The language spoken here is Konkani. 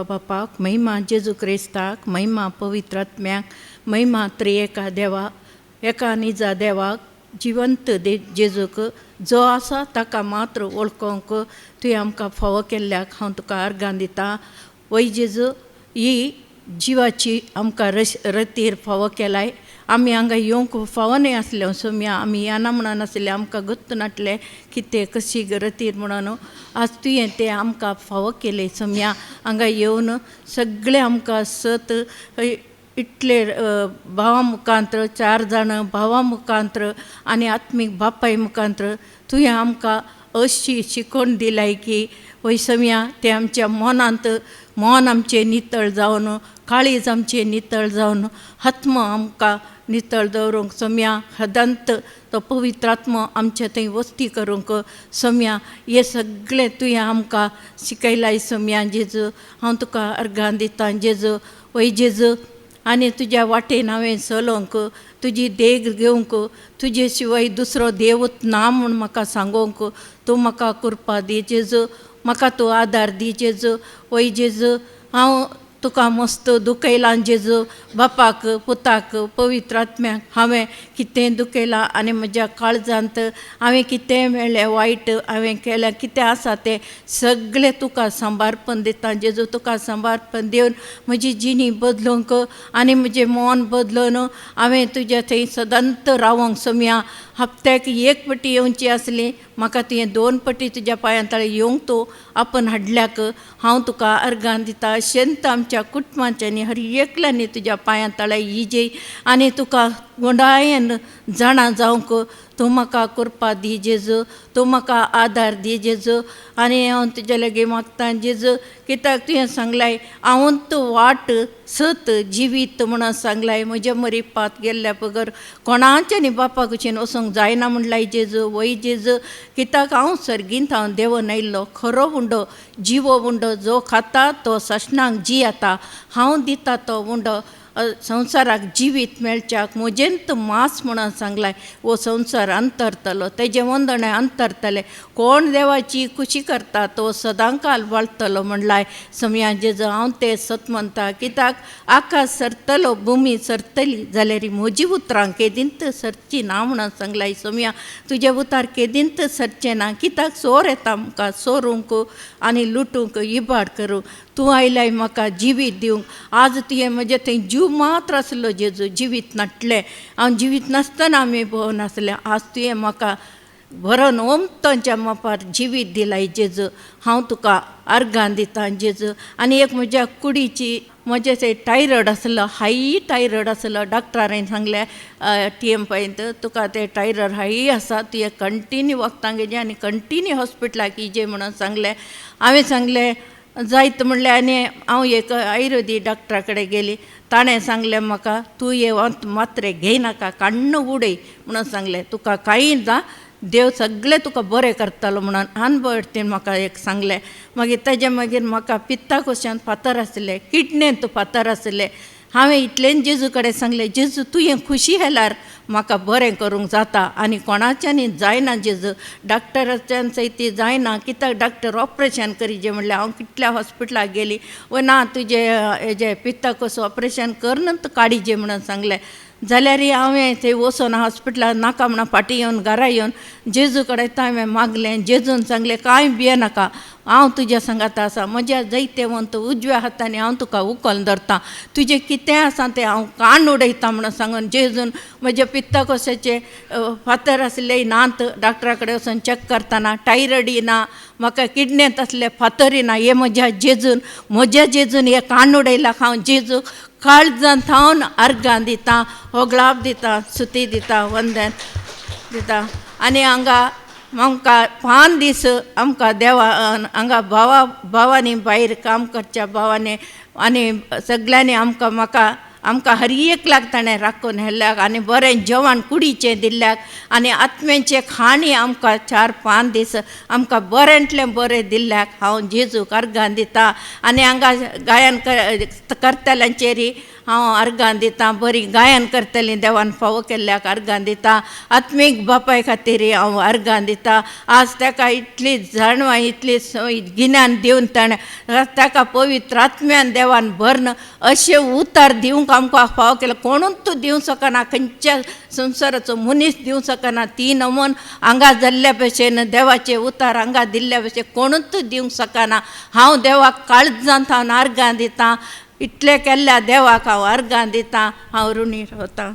बापाक, महिमा जेजू क्रिस्ताक, महिमा पवित्रात्म्याक, महिमा त्रिएका देवा, एका निजा देवाक, जिवंत जेजूक जो आसा ताका मात्र वळखोंक तुवें आमकां फावो केल्ल्याक हांव तुका अर्गां दितां. वय जेजू, ही जिवाची आमकां रतीर फावो केलाय. आमी हांगा येवंक फावो न्हय आसले सोम्या, आमी येना म्हणून आसले, आमकां गत्त नाटले कितें कशी रतीर म्हणून. आज तुवें तें आमकां फावो केले सोम्या. हांगा येवन सगळे आमकां सत इतले भावा मुखांत्र, 4 जाण भावा मुखांत्र आनी आत्मीक बापाय मुखांत्र तुवें आमकां अशी शिकोवन दिलाय की वय सोम्या तें आमच्या मनांत मन आमचें नितळ जावन, काळीज आमचें नितळ जावन, आत्म आमकां नितळ दवरूंक सोम्या सदांत तो पवित्र आत्मो आमचे थंय वस्ती करूंक सोम्या हे सगळें तुवें आमकां शिकयलाय सोम्या. जेजू हांव तुका अर्गां दितां जेजू. वय जेजू, आनी तुज्या वाटेन हांवें चलोवंक, तुजी देग घेवंक, तुजे शिवाय दुसरो देवूच ना म्हूण म्हाका सांगोवंक तूं म्हाका कृपा दी जेजू. म्हाका तूं आदार दी जेजू. वय जेजू, हांव तुका मस्त दुखयलां जेजू. बापाक, पुताक, पवित्र आत्म्याक हांवें कितें दुखयलां आनी म्हज्या काळजांत हांवें कितें मेळ्ळें वायट हांवें केलें कितें आसा तें सगळें तुका सांबारपण दितां जेजू. तुका सांबारपण दिवन म्हजी जिणी बदलूंक आनी म्हजें मन बदलून हांवें तुज्या थंय सदांत रावंक सोम्या. हप्त्याक 1 पटी येवची आसली, म्हाका तुवें 2 पटी तुज्या पांयां तळें येवंक तूं आपण हाडल्याक हांव तुका अर्गां दितां. अशेंत आमच्या कुटुंबाच्यांनी हर एकल्यांनी तुज्या पांयां तळें येजय आनी तुका गोंडायेन जाणा जावंक तूं म्हाका कृपा दी जेजू. तूं म्हाका आदार दी जेजू. आनी हांव तुजे लागीं मागतां जेजू, कित्याक तुवें सांगलाय हांवूच वाट सत जिवीत म्हणून सांगलाय. म्हज्या मरीपात गेल्ल्या बगर कोणाच्यानी बापा कुशीन वचूंक जायना म्हणलाय जेजू. वय जेजू, कित्याक हांव सर्गींत हांव देवन आयिल्लो खरो उंडो, जिवो उंडो, जो खाता तो सशनांक जियेता. हांव दिता तो उंडो संवसाराक जिवीत मेळच्याक म्हजेंत मास म्हणून सांगलाय. वो संवसार अंतरतलो, तेजे वंदणे अंतरतले. कोण देवाची खुशी करता तो सदांकाल वाळटलो म्हणलाय सोम्या जेजू. हांव तें सत म्हणटा, कित्याक आकाश सरतलो, भुमी सरतली जाल्यार म्हजी उतरां केदींत सरची ना म्हणून सांगलाय सोम्या. तुजे उतार केदींत सरचे ना, कित्याक चोर येता आमकां चोरूंक आनी लुटूंक इबाड करूंक. तूं आयलाय म्हाका जिवीत दिवंक. आज तुवें म्हजे थंय जीव मात्र आसलो जेजू, जिवीत नाटलें. हांव जिवीत नासतना आमी भोंवन आसलें. आज तुवें म्हाका भरोन ओमतांच्या मापार जिवीत दिलाय जेजू. हांव तुका अर्गां दितां जेजू. आनी एक म्हज्या कुडीची म्हजे थंय टायरॉयड आसलो, हाय टायरॉयड आसलो. डॉक्टरान सांगलें TM पळयत तुका तें टायरॉयड हाय आसा, तुवें कंटिन्यू वखदां घेवचें आनी कंटिन्यू हॉस्पिटलाक येचें म्हणून सांगलें. हांवें सांगलें जायत म्हणलें आनी हांव एक आयुर्वेदीक डॉक्टरा कडेन गेली. ताणें सांगलें म्हाका तूं हे मात्रे घेयनाका, काण्ण उडय म्हणून सांगलें. तुका कांय ना, देव सगळें तुका बरें करतलो म्हणून अनबर्तीन म्हाका एक सांगलें. मागीर तेजे मागीर म्हाका पित्ता कोशांत फातर आसलें, किडणेंत फातर आसलें. हांवें इतलें जेजू कडेन सांगलें, जेजू तुवें खुशी हेल्यार म्हाका बरें करूंक जाता आनी कोणाच्यानी जायना जेजू. डॉक्टराच्यान सयती जायना, कित्याक डॉक्टर ऑपरेशन करीचें म्हणलें. हांव कितल्या हॉस्पिटलाक गेली, व ना तुजे हेजें पित्ताकोस ऑपरेशन करनूच काडीचें म्हणून सांगलें. जाल्यार हांवें थंय वचून हॉस्पिटलाक नाका म्हणून फाटीं येवन घरा येवन जेजू कडेन हांवें मागलें. जेजून सांगलें कांय भियेनाका, हांव तुज्या सांगाता आसा. म्हज्या जायते वंत उजव्या हातांनी हांव तुका उखल धरतां. तुजें कितें आसा तें हांव काण उडयतां म्हणून सांगून जेजून म्हज्या पित्ताकोसाचे फातर आसले नात. डॉक्टरा कडेन वचून चॅक करतना टायरॉयड ना, म्हाका किडनेंत आसले फातरी ना. हे म्हज्या जेजून हे काण उडयलाक हांव जेजूक काळजांत हांव अर्गां दितां, होगलाप दितां, स्तुती दितां, वंदन दितां. आनी हांगा आमकां 5 दीस आमकां देवा हांगा भावांनी भायर काम करच्या भावांनी आनी सगळ्यांनी आमकां हर एकल्याक ताणें राखून हेल्ल्याक आनी बरें जेवण कुडीचें दिल्ल्याक आनी आत्म्याचें खाणी आमकां 4-5 दीस आमकां बरेंतलें बरें दिल्ल्याक हांव जेजूक अर्गां दितां. आनी हांगा गायन करतल्यांचेर हांव अर्गां दितां, बरी गायन करतलीं देवान फावो केल्ल्याक अर्गां दितां, आत्मीक बापाय खातीर हांव अर्गां दितां. आज ताका इतली जाणवां, इतली गिन्यान दिवन ताणें ताका पवित्र आत्म्यान देवान भरन अशें उतार दिवंक आमकां फावो केलो. कोणूच दिवंक शकना, खंयच्या संवसाराचो मनीस दिवंक शकना. ती नमून हांगा जाल्ल्या भशेन देवाचे उतार हांगा दिल्ल्या भशेन कोणूच दिवंक शकना. हांव देवाक काळजांत हांव अर्गां दितां. इतलें केल्ल्या देवाक हांव अर्गां दितां. हांव ऋणी रावतां.